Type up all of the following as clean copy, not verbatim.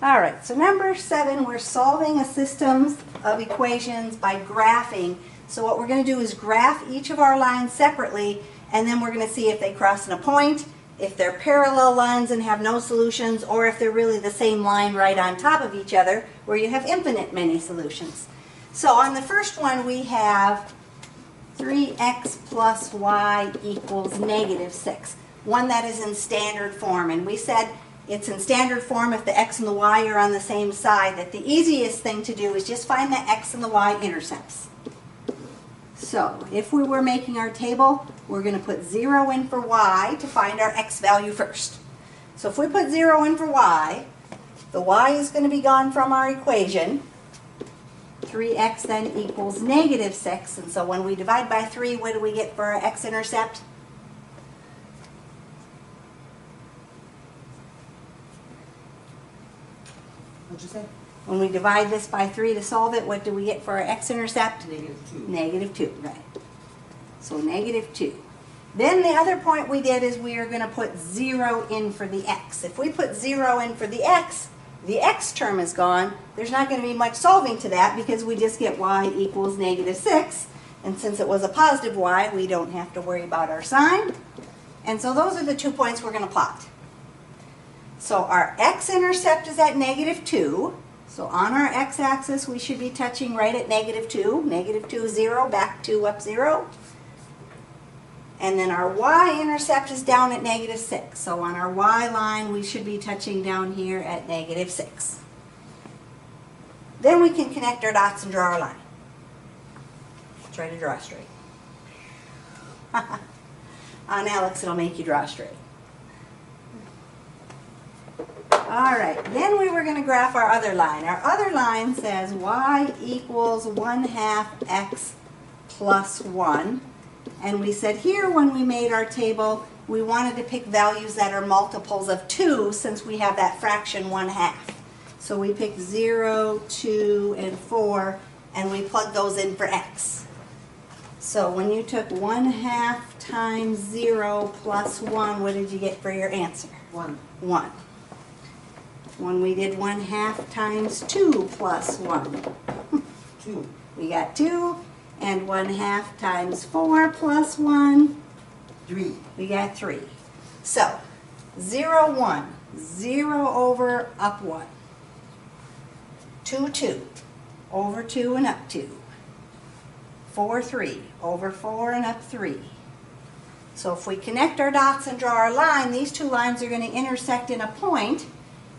All right, so number 7, we're solving a system of equations by graphing. So what we're going to do is graph each of our lines separately, and then we're going to see if they cross in a point, if they're parallel lines and have no solutions, or if they're really the same line right on top of each other, where you have infinite many solutions. So on the first one, we have 3x plus y equals -6. One that is in standard form, and we said it's in standard form if the x and the y are on the same side, that the easiest thing to do is just find the x and the y intercepts. So if we were making our table, we're going to put 0 in for y to find our x value first. So if we put 0 in for y, the y is going to be gone from our equation. 3x then equals -6, and so when we divide by 3, what do we get for our x-intercept? What'd you say? When we divide this by 3 to solve it, what do we get for our x-intercept? -2. -2, right. So -2. Then the other point we did is we are going to put 0 in for the x. If we put 0 in for the x term is gone. There's not going to be much solving to that because we just get y equals -6. And since it was a positive y, we don't have to worry about our sign. And so those are the 2 points we're going to plot. So our x-intercept is at -2. So on our x-axis, we should be touching right at -2. -2, 0, back 2, up 0. And then our y-intercept is down at -6. So on our y line, we should be touching down here at -6. Then we can connect our dots and draw our line. Try to draw straight. On Alex, it'll make you draw straight. All right, then we were going to graph our other line. Our other line says y equals 1/2 x plus 1. And we said here when we made our table, we wanted to pick values that are multiples of 2 since we have that fraction 1/2. So we picked 0, 2, and 4, and we plugged those in for x. So when you took 1/2 times 0 plus 1, what did you get for your answer? 1. 1. When we did 1/2 times 2 plus 1, 2. we got 2. And 1/2 times 4 plus 1, 3. we got 3. So 0, 1, 0 over up 1, 2, 2, over 2 and up 2, 4, 3, over 4 and up 3. So if we connect our dots and draw our line, these two lines are going to intersect in a point,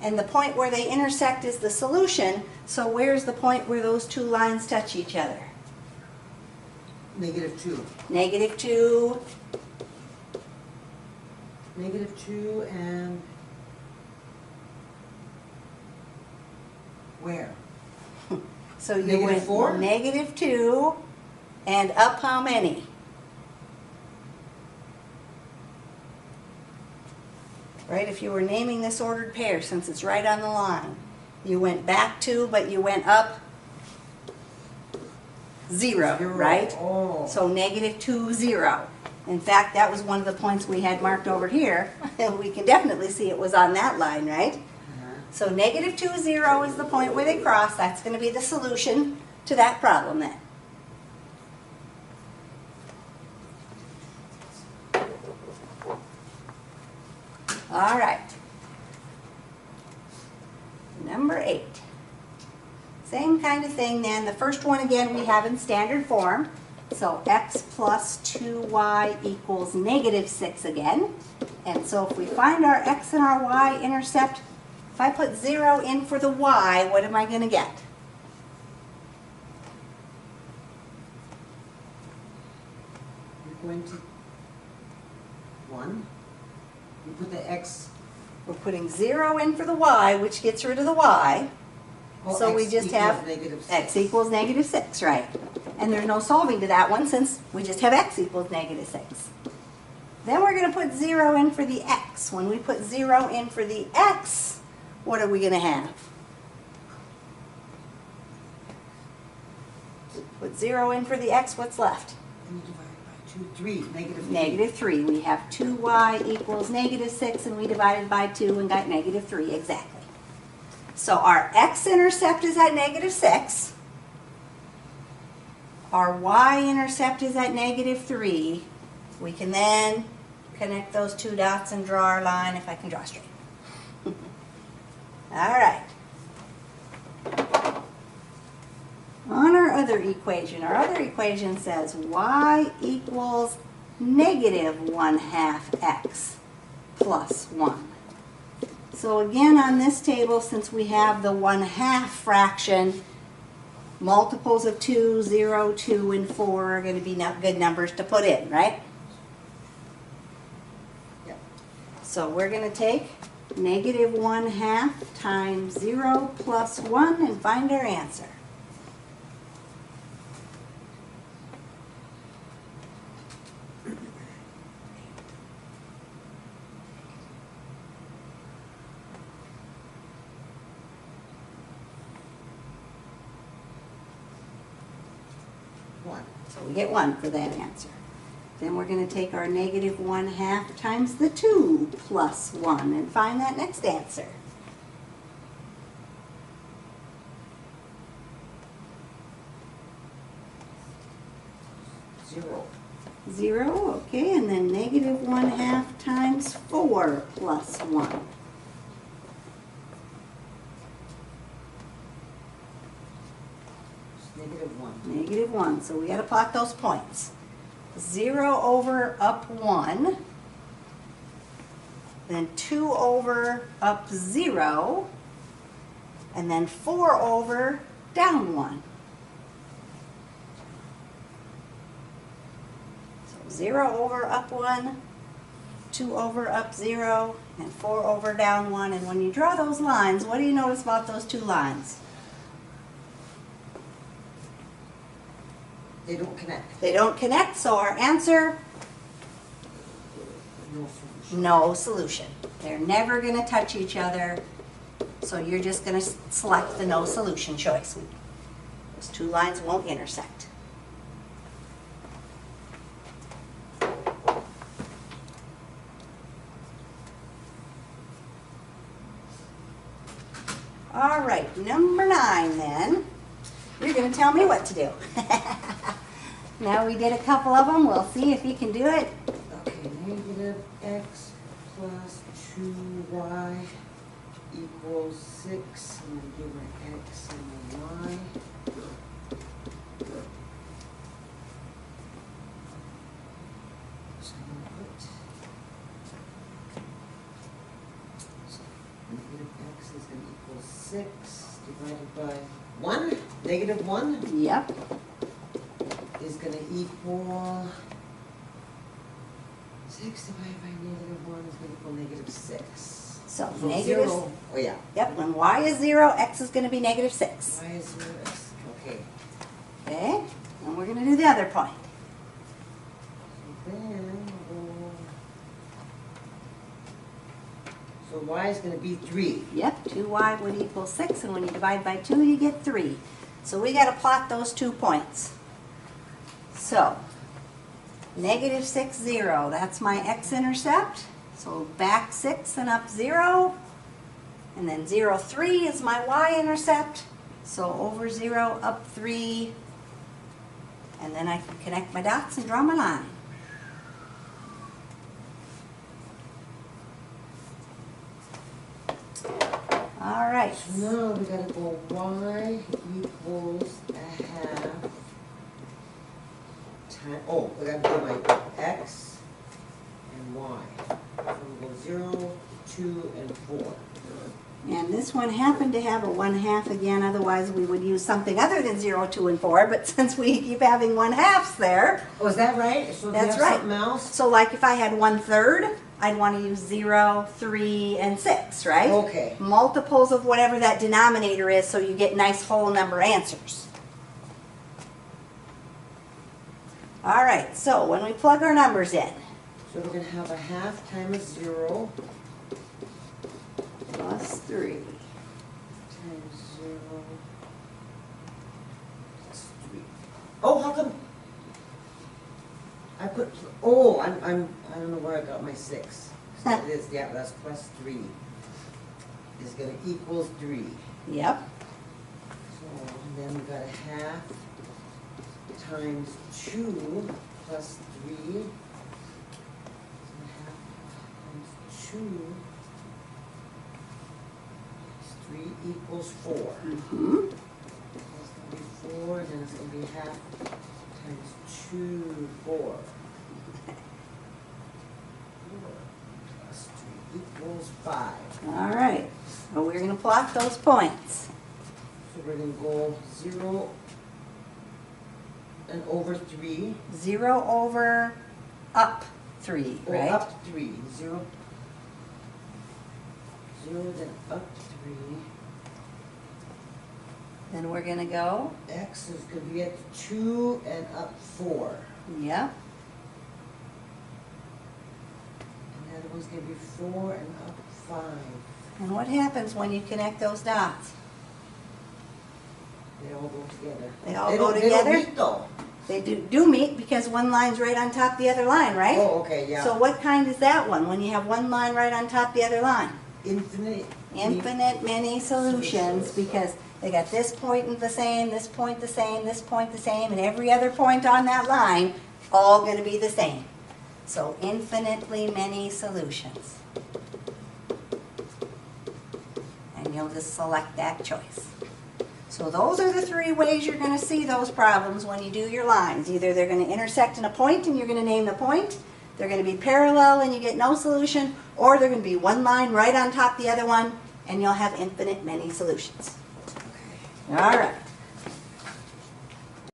and the point where they intersect is the solution. So where's the point where those two lines touch each other? -2. -2. -2 and where? So you went -4? -2 and up how many? Right, if you were naming this ordered pair, since it's right on the line, you went back 2, but you went up 0, right? Oh. So -2, 0. In fact, that was one of the points we had marked over here. We can definitely see it was on that line, right? So -2, 0 is the point where they cross. That's going to be the solution to that problem then. All right. Number 8. Same kind of thing then. The first one again we have in standard form. So x plus 2y equals -6 again. And so if we find our x and our y intercept, if I put 0 in for the y, what am I going to get? You're going to 1. You put the x. We're putting 0 in for the y, which gets rid of the y. Oh, So we just have -6. x equals -6, right? And there's no solving to that one since we just have x equals -6. Then we're going to put 0 in for the x. When we put 0 in for the x, what are we going to have? Put 0 in for the x, what's left? And you divide by 2, 3. -3. We have 2y equals -6, and we divided by 2 and got -3, exactly. So our x-intercept is at -6. Our y-intercept is at -3. We can then connect those two dots and draw our line if I can draw straight. All right. On our other equation says y equals -1/2 x plus 1. So again on this table, since we have the 1/2 fraction, multiples of 2, 0, 2, and 4 are going to be good numbers to put in, right? Yep. So we're going to take -1/2 times 0 plus 1 and find our answer. So we get 1 for that answer. Then we're going to take our -1/2 times the 2 plus 1 and find that next answer. 0. 0, okay, and then -1/2 times 4 plus 1. -1. -1, so we got to plot those points. 0 over up 1, then 2 over up 0, and then 4 over down 1. So 0 over up 1, 2 over up 0, and 4 over down 1. And when you draw those lines, what do you notice about those two lines? They don't connect. They don't connect, so our answer, No solution. no solution. They're never going to touch each other, so you're just going to select the no solution choice. Those two lines won't intersect. All right, number 9 then. You're going to tell me what to do. Now we did a couple of them. We'll see if you can do it. Okay, -x plus 2y equals 6. And then give her x and a y. So I'm going to put, so -x is going to equal 6 divided by 1. -1 Yep. is going to equal 6 divided by -1 is going to equal -6. So So negative, 0, oh yeah, yep, when y is 0, x is going to be -6. y is 0, x, okay. Okay, and we're going to do the other point. So then, so y is going to be 3. Yep, 2y would equal 6, and when you divide by 2, you get 3. So we got to plot those 2 points. So, -6, 0, that's my x-intercept. So back 6 and up 0. And then 0, 3 is my y-intercept. So over 0, up 3. And then I can connect my dots and draw my line. All right. So now we got to go y equals a half time, oh, we got to do my x and y. So we go 0, 2, and 4. And this one happened to have a 1/2 again, otherwise we would use something other than 0, 2, and 4, but since we keep having 1/2s there, Oh, is that right? So if That's we have right. something else? so like if I had 1/3, I'd want to use 0, 3, and 6, right? Okay. Multiples of whatever that denominator is, so you get nice whole number answers. All right, so when we plug our numbers in, So we're going to have a half times 0 plus 3. times 0 plus 3. Oh, how come? I put, oh, I don't know where I got my 6. So it is, yeah, that's plus 3. Is going to equal 3. Yep. So then we got a half times 2 plus 3. So half times 2 plus 3 equals 4. Mm-hmm. That's going to be 4, and then it's going to be half times 2, 4. 4 plus 3 equals 5. All right. So we're going to plot those points. So we're going to go 0 and over 3. 0 over up 3, Or right? up 3. 0, 0, then up 3. Then we're going to go, X is going to be at 2 and up 4. yep. And the other one's going to be 4 and up 5. And what happens when you connect those dots? They all go together. They all go together? They don't meet though. They do meet because one line's right on top of the other line, right? Oh, okay, yeah. So what kind is that one, when you have one line right on top of the other line? Infinite. Infinite many solutions, because they got this point the same, this point the same, this point the same, and every other point on that line, all going to be the same. So infinitely many solutions. And you'll just select that choice. So those are the 3 ways you're going to see those problems when you do your lines. Either they're going to intersect in a point and you're going to name the point, they're going to be parallel and you get no solution, or they're going to be one line right on top of the other one and you'll have infinite many solutions. Okay. All right.